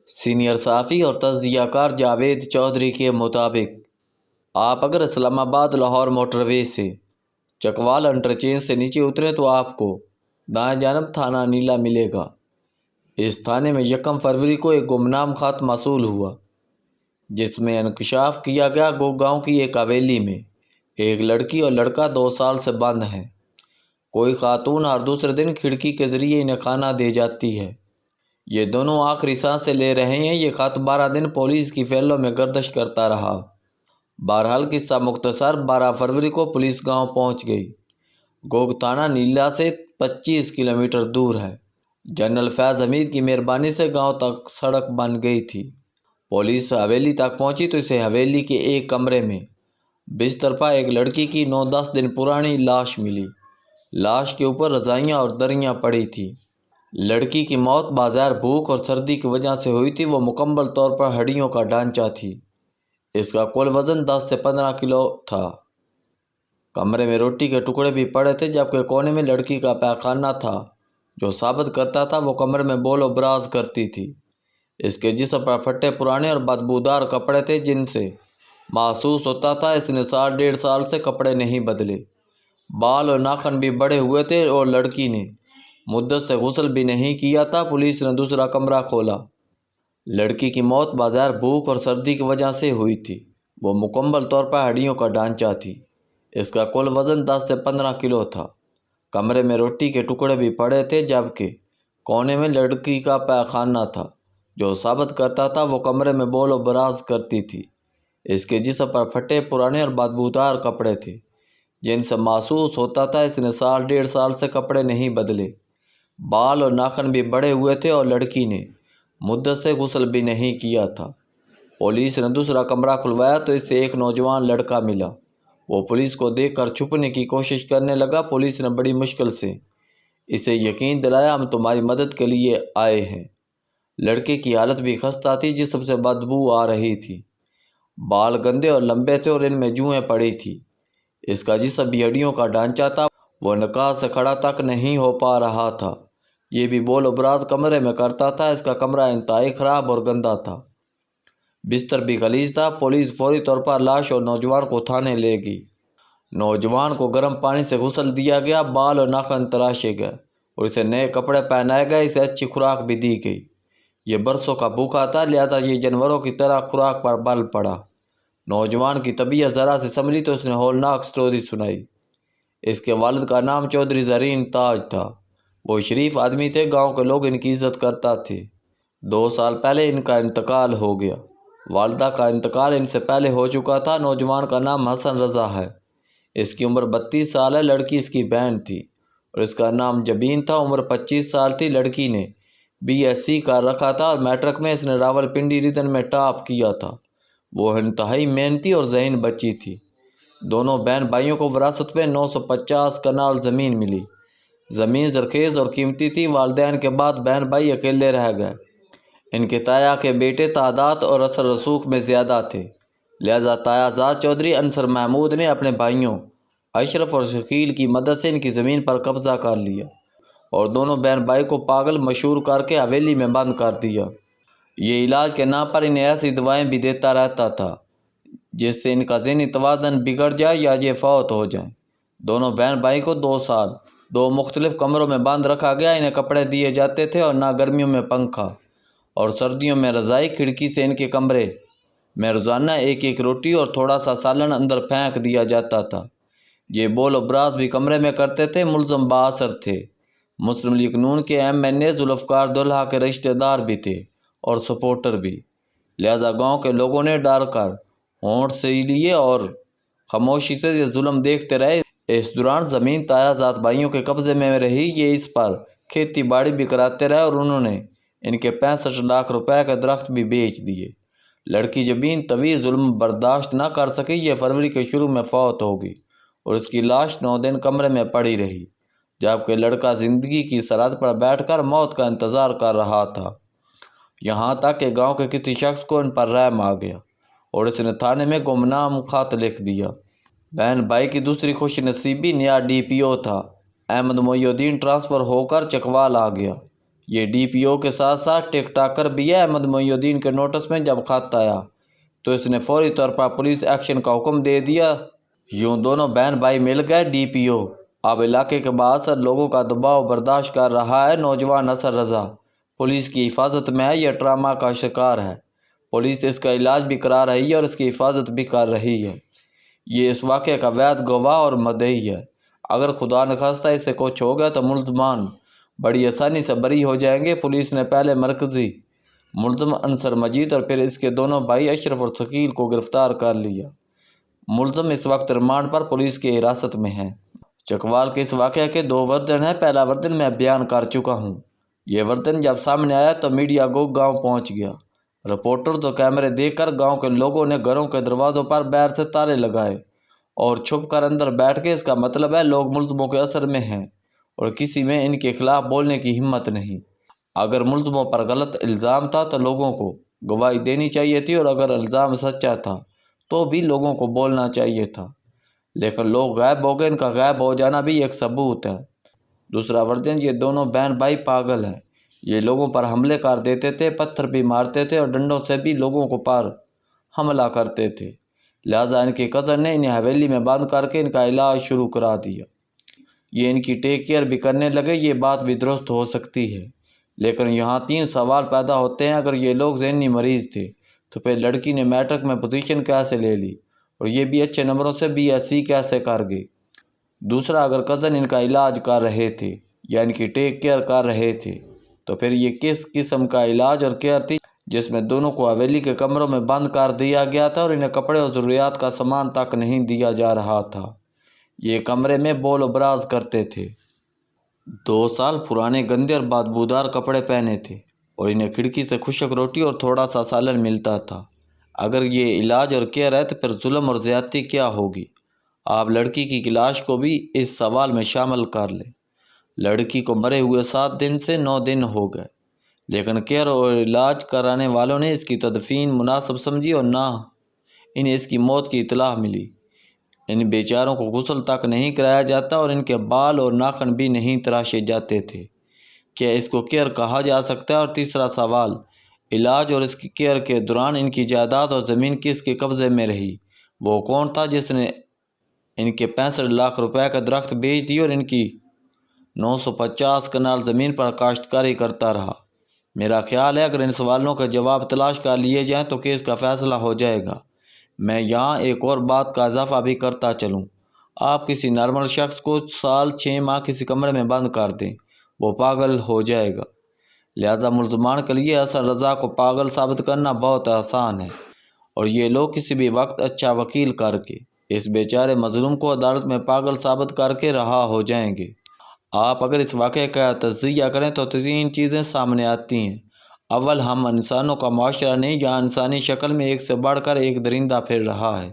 Senior صحافی اور تجزیہ کار جاوید چودھری کے مطابق آپ اگر اسلام آباد لاہور موٹر وے سے چکوال انٹرچینج سے نیچے اتریں تو آپ کو دائیں جانب تھانہ نیلا ملے گا۔ اس تھانے میں 1 فروری کو ایک گمنام خط موصول ہوا جس میں انکشاف کیا گیا گاؤں کی ایک حویلی میں ایک لڑکی اور لڑکا 2 سال سے بند ہیں۔ کوئی خاتون ہر دوسرے دن کھڑکی کے ذریعے انہیں کھانا دے جاتی ہے۔ یہ دونوں آخری سانسیں لے رہے ہیں۔ یہ خط 12 دن پولیس کی فیلوں میں گردش کرتا رہا۔ بہرحال قصہ مختصر، 12 فروری کو پولیس گاؤں پہنچ گئی۔ گوگ تھانہ نیلا سے 25 کلومیٹر دور ہے۔ جنرل فیض حمید کی مہربانی سے گاؤں تک سڑک بن گئی تھی۔ پولیس حویلی تک پہنچی تو اسے حویلی کے ایک کمرے میں بستر پر ایک لڑکی کی 9-10 دن پرانی لاش ملی۔ لاش کے اوپر رضائیاں اور دریاں پڑی تھی۔ لڑکی کی موت بظاہر بھوک اور سردی کی وجہ سے ہوئی تھی۔ وہ مکمل طور پر ہڈیوں کا ڈھانچہ تھی۔ اس کا کل وزن 10 سے 15 کلو تھا۔ کمرے میں روٹی کے ٹکڑے بھی پڑے تھے، جبکہ کونے میں لڑکی کا پیخانہ تھا جو ثابت کرتا تھا وہ کمرے میں بول و براز کرتی تھی۔ اس کے جسم پر پھٹے پرانے اور بدبودار کپڑے تھے جن سے محسوس ہوتا تھا اس نے 1.5 سال سے کپڑے نہیں بدلے۔ بال اور ناخن بھی بڑے ہوئے تھے اور لڑکی نے مدت سے غسل بھی نہیں کیا تھا۔ پولیس نے دوسرا کمرہ کھولا۔ لڑکی کی موت بظاہر بھوک اور سردی کی وجہ سے ہوئی تھی۔ وہ مکمل طور پر ہڈیوں کا ڈھانچہ تھی۔ اس کا کل وزن 10 سے 15 کلو تھا۔ کمرے میں روٹی کے ٹکڑے بھی پڑے تھے، جبکہ کونے میں لڑکی کا پیخانہ تھا جو ثابت کرتا تھا وہ کمرے میں بول و براز کرتی تھی۔ اس کے جسم پر پھٹے پرانے اور بدبودار کپڑے تھے جن سے محسوس ہوتا تھا اس نے 1.5 سال سے کپڑے نہیں بدلے۔ بال اور ناخن بھی بڑے ہوئے تھے اور لڑکی نے مدت سے غسل بھی نہیں کیا تھا۔ پولیس نے دوسرا کمرہ کھلوایا تو اس سے ایک نوجوان لڑکا ملا۔ وہ پولیس کو دیکھ کر چھپنے کی کوشش کرنے لگا۔ پولیس نے بڑی مشکل سے اسے یقین دلایا، ہم تمہاری مدد کے لیے آئے ہیں۔ لڑکے کی حالت بھی خستہ تھی، جسم سے بدبو آ رہی تھی۔ بال گندے اور لمبے تھے اور ان میں جوئیں پڑی تھی۔ اس کا جسم بھی ہڈیوں کا ڈھانچہ تھا۔ وہ نکاح سے کھڑا تک نہیں ہو پا رہا تھا۔ یہ بھی بول و براز کمرے میں کرتا تھا۔ اس کا کمرہ انتہائی خراب اور گندا تھا۔ بستر بھی غلیظ تھا۔ پولیس فوری طور پر لاش اور نوجوان کو تھانے لے گئی۔ نوجوان کو گرم پانی سے غسل دیا گیا، بال اور ناخن تراشے گئے اور اسے نئے کپڑے پہنائے گئے۔ اسے اچھی خوراک بھی دی گئی۔ یہ برسوں کا بھوکا تھا، لہذا یہ جانوروں کی طرح خوراک پر بل پڑا۔ نوجوان کی طبیعت ذرا سے سنبھلی تو اس نے ہولناک سٹوری سنائی۔ اس کے والد کا نام چودھری زرین تاج تھا۔ وہ شریف آدمی تھے، گاؤں کے لوگ ان کی عزت کرتا تھے۔ 2 سال پہلے ان کا انتقال ہو گیا۔ والدہ کا انتقال ان سے پہلے ہو چکا تھا۔ نوجوان کا نام حسن رضا ہے۔ اس کی عمر 32 سال ہے۔ لڑکی اس کی بہن تھی اور اس کا نام جبین تھا۔ عمر 25 سال تھی۔ لڑکی نے BSc کر رکھا تھا اور میٹرک میں اس نے راولپنڈی ریجن میں ٹاپ کیا تھا۔ وہ انتہائی محنتی اور ذہین بچی تھی۔ دونوں بہن بھائیوں کو وراثت میں 950 کنال زمین ملی۔ زمین زرخیز اور قیمتی تھی۔ والدین کے بعد بہن بھائی اکیلے رہ گئے۔ ان کے تایا کے بیٹے تعداد اور اثر رسوخ میں زیادہ تھے، لہذا تایا زاد چودھری انصر محمود نے اپنے بھائیوں اشرف اور شکیل کی مدد سے ان کی زمین پر قبضہ کر لیا اور دونوں بہن بھائی کو پاگل مشہور کر کے حویلی میں بند کر دیا۔ یہ علاج کے نام پر انہیں ایسی دوائیں بھی دیتا رہتا تھا جس سے ان کا ذہنی توازن بگڑ جائے یا یہ فوت ہو جائیں۔ دونوں بہن بھائی کو 2 سال 2 مختلف کمروں میں بند رکھا گیا۔ انہیں کپڑے دیے جاتے تھے اور نہ گرمیوں میں پنکھا اور سردیوں میں رضائی۔ کھڑکی سے ان کے کمرے میں روزانہ ایک روٹی اور تھوڑا سا سالن اندر پھینک دیا جاتا تھا۔ یہ بول و براز بھی کمرے میں کرتے تھے۔ ملزم بااثر تھے۔ مسلم لیگ نون کے MNA ذوالفقار دلہا کے رشتہ دار بھی تھے اور سپورٹر بھی، لہذا گاؤں کے لوگوں نے ڈر کر ہونٹ سے لیے اور خاموشی سے یہ ظلم دیکھتے رہے۔ اس دوران زمین تایا زاد بھائیوں کے قبضے میں رہی۔ یہ اس پر کھیتی باڑی بھی کراتے رہے اور انہوں نے ان کے 65 لاکھ روپے کے درخت بھی بیچ دیے۔ لڑکی جبین طویل ظلم برداشت نہ کر سکی۔ یہ فروری کے شروع میں فوت ہو گئی اور اس کی لاش 9 دن کمرے میں پڑی رہی، جبکہ لڑکا زندگی کی سرحد پر بیٹھ کر موت کا انتظار کر رہا تھا، یہاں تک کہ گاؤں کے کسی شخص کو ان پر رحم آ گیا اور اس نے تھانے میں گمنام خط لکھ دیا۔ بہن بھائی کی دوسری خوش نصیبی نیا DPO تھا۔ احمد محی الدین ٹرانسفر ہو کر چکوال آ گیا۔ یہ ڈی پی او کے ساتھ ساتھ ٹک ٹاکر بھی ہے۔ احمد محی الدین کے نوٹس میں جب خط آیا تو اس نے فوری طور پر پولیس ایکشن کا حکم دے دیا۔ یوں دونوں بہن بھائی مل گئے ڈی پی او۔ اب علاقے کے بااثر لوگوں کا دباؤ برداشت کر رہا ہے۔ نوجوان اثر رضا پولیس کی حفاظت میں ہے، یہ ٹراما کا شکار ہے۔ پولیس اس کا علاج بھی کرا رہی ہے اور اس کی حفاظت بھی کر رہی ہے۔ یہ اس واقعے کا وید گواہ اور مدعی ہے۔ اگر خدا نخواستہ اس سے کچھ ہو گیا تو ملزمان بڑی آسانی سے بری ہو جائیں گے۔ پولیس نے پہلے مرکزی ملزم انصر مجید اور پھر اس کے دونوں بھائی اشرف اور ثقیل کو گرفتار کر لیا۔ ملزم اس وقت ریمانڈ پر پولیس کی حراست میں ہیں۔ چکوال کے اس واقعے کے 2 ورژن ہیں۔ پہلا ورژن میں بیان کر چکا ہوں۔ یہ ورژن جب سامنے آیا تو میڈیا کو گاؤں پہنچ گیا۔ رپورٹر تو کیمرے دیکھ کر گاؤں کے لوگوں نے گھروں کے دروازوں پر باہر سے تالے لگائے اور چھپ کر اندر بیٹھ کے، اس کا مطلب ہے لوگ ملزموں کے اثر میں ہیں اور کسی میں ان کے خلاف بولنے کی ہمت نہیں۔ اگر ملزموں پر غلط الزام تھا تو لوگوں کو گواہی دینی چاہیے تھی، اور اگر الزام سچا تھا تو بھی لوگوں کو بولنا چاہیے تھا، لیکن لوگ غائب ہو گئے۔ ان کا غائب ہو جانا بھی ایک ثبوت ہے۔ دوسرا ورژن، یہ دونوں بہن بھائی پاگل ہیں۔ یہ لوگوں پر حملے کر دیتے تھے، پتھر بھی مارتے تھے اور ڈنڈوں سے بھی لوگوں کو پر حملہ کرتے تھے۔ لہٰذا ان کے کزن نے انہیں حویلی میں بند کر کے ان کا علاج شروع کرا دیا۔ یہ ان کی ٹیک کیئر بھی کرنے لگے۔ یہ بات بھی درست ہو سکتی ہے، لیکن یہاں 3 سوال پیدا ہوتے ہیں۔ اگر یہ لوگ ذہنی مریض تھے تو پھر لڑکی نے میٹرک میں پوزیشن کیسے لے لی، اور یہ بھی اچھے نمبروں سے BSc کیسے کر گئی؟ دوسرا، اگر کزن ان کا علاج کر رہے تھے یا ان کی ٹیک کیئر کر رہے تھے تو پھر یہ کس قسم کا علاج اور کیئر تھی جس میں دونوں کو حویلی کے کمروں میں بند کر دیا گیا تھا اور انہیں کپڑے اور ضروریات کا سامان تک نہیں دیا جا رہا تھا؟ یہ کمرے میں بول و براز کرتے تھے، 2 سال پرانے گندے اور بدبودار کپڑے پہنے تھے، اور انہیں کھڑکی سے خشک روٹی اور تھوڑا سا سالن ملتا تھا۔ اگر یہ علاج اور کیئر ہے تو پھر ظلم اور زیادتی کیا ہوگی؟ آپ لڑکی کی لاش کو بھی اس سوال میں شامل کر لیں۔ لڑکی کو مرے ہوئے 7 دن سے 9 دن ہو گئے، لیکن کیئر اور علاج کرانے والوں نے اس کی تدفین مناسب سمجھی اور نہ انہیں اس کی موت کی اطلاع ملی۔ ان بیچاروں کو غسل تک نہیں کرایا جاتا اور ان کے بال اور ناخن بھی نہیں تراشے جاتے تھے۔ کیا اس کو کیئر کہا جا سکتا ہے؟ اور تیسرا سوال، علاج اور اس کی کیئر کے دوران ان کی جائیداد اور زمین کس کے قبضے میں رہی؟ وہ کون تھا جس نے ان کے 65 لاکھ روپے کا درخت بیچ دی اور ان کی 950 کنال زمین پر کاشتکاری کرتا رہا؟ میرا خیال ہے اگر ان سوالوں کا جواب تلاش کر لیے جائیں تو کیس کا فیصلہ ہو جائے گا۔ میں یہاں ایک اور بات کا اضافہ بھی کرتا چلوں۔ آپ کسی نارمل شخص کو سال 6 ماہ کسی کمرے میں بند کر دیں، وہ پاگل ہو جائے گا۔ لہٰذا ملزمان کے لیے اثر رضا کو پاگل ثابت کرنا بہت آسان ہے، اور یہ لوگ کسی بھی وقت اچھا وکیل کر کے اس بیچارے مظلوم کو عدالت میں پاگل ثابت کر کے رہا ہو جائیں گے۔ آپ اگر اس واقعے کا تجزیہ کریں تو 3 چیزیں سامنے آتی ہیں۔ اول، ہم انسانوں کا معاشرہ نہیں جہاں انسانی شکل میں ایک سے بڑھ کر ایک درندہ پھر رہا ہے،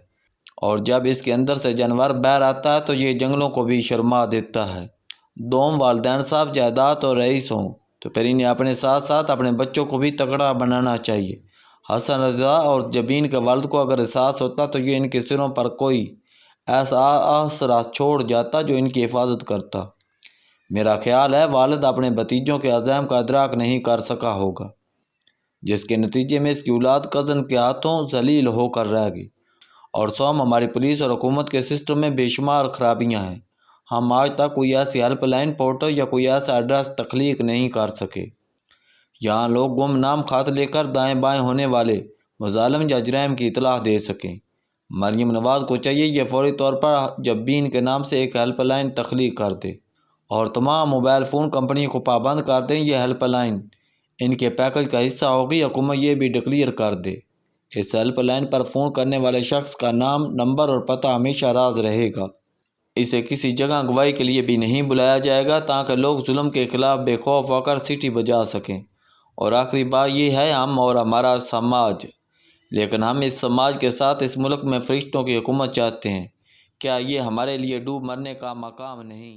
اور جب اس کے اندر سے جانور باہر آتا ہے تو یہ جنگلوں کو بھی شرما دیتا ہے۔ دوم، والدین صاحب جائیداد اور رئیس ہوں تو پھر انہیں اپنے ساتھ ساتھ اپنے بچوں کو بھی تگڑا بنانا چاہیے۔ حسن رضا اور جبین کے والد کو اگر احساس ہوتا تو یہ ان کے سروں پر کوئی ایسا آسرا چھوڑ جاتا جو ان کی حفاظت کرتا۔ میرا خیال ہے والد اپنے بھتیجوں کے عزائم کا ادراک نہیں کر سکا ہوگا، جس کے نتیجے میں اس کی اولاد کزن کے ہاتھوں ذلیل ہو کر رہ گئی۔ اور سوم، ہماری پولیس اور حکومت کے سسٹم میں بے شمار خرابیاں ہیں۔ ہم آج تک کوئی ایسی ہیلپ لائن پورٹل یا کوئی ایسا ایڈریس تخلیق نہیں کر سکے یہاں لوگ گمنام خط لے کر دائیں بائیں ہونے والے مظالم یا جرائم کی اطلاع دے سکیں۔ مریم نواز کو چاہیے یہ فوری طور پر جبین کے نام سے ایک ہیلپ لائن تخلیق کر دے اور تمام موبائل فون کمپنیوں کو پابند کر دیں۔ یہ ہیلپ لائن ان کے پیکج کا حصہ ہوگی۔ حکومت یہ بھی ڈکلیئر کر دے اس ہیلپ لائن پر فون کرنے والے شخص کا نام، نمبر اور پتہ ہمیشہ راز رہے گا۔ اسے کسی جگہ گواہی کے لیے بھی نہیں بلایا جائے گا تاکہ لوگ ظلم کے خلاف بے خوف ہو کر سیٹی بجا سکیں۔ اور آخری بات یہ ہے، ہم اور ہمارا سماج، لیکن ہم اس سماج کے ساتھ اس ملک میں فرشتوں کی حکومت چاہتے ہیں۔ کیا یہ ہمارے لیے ڈوب مرنے کا مقام نہیں؟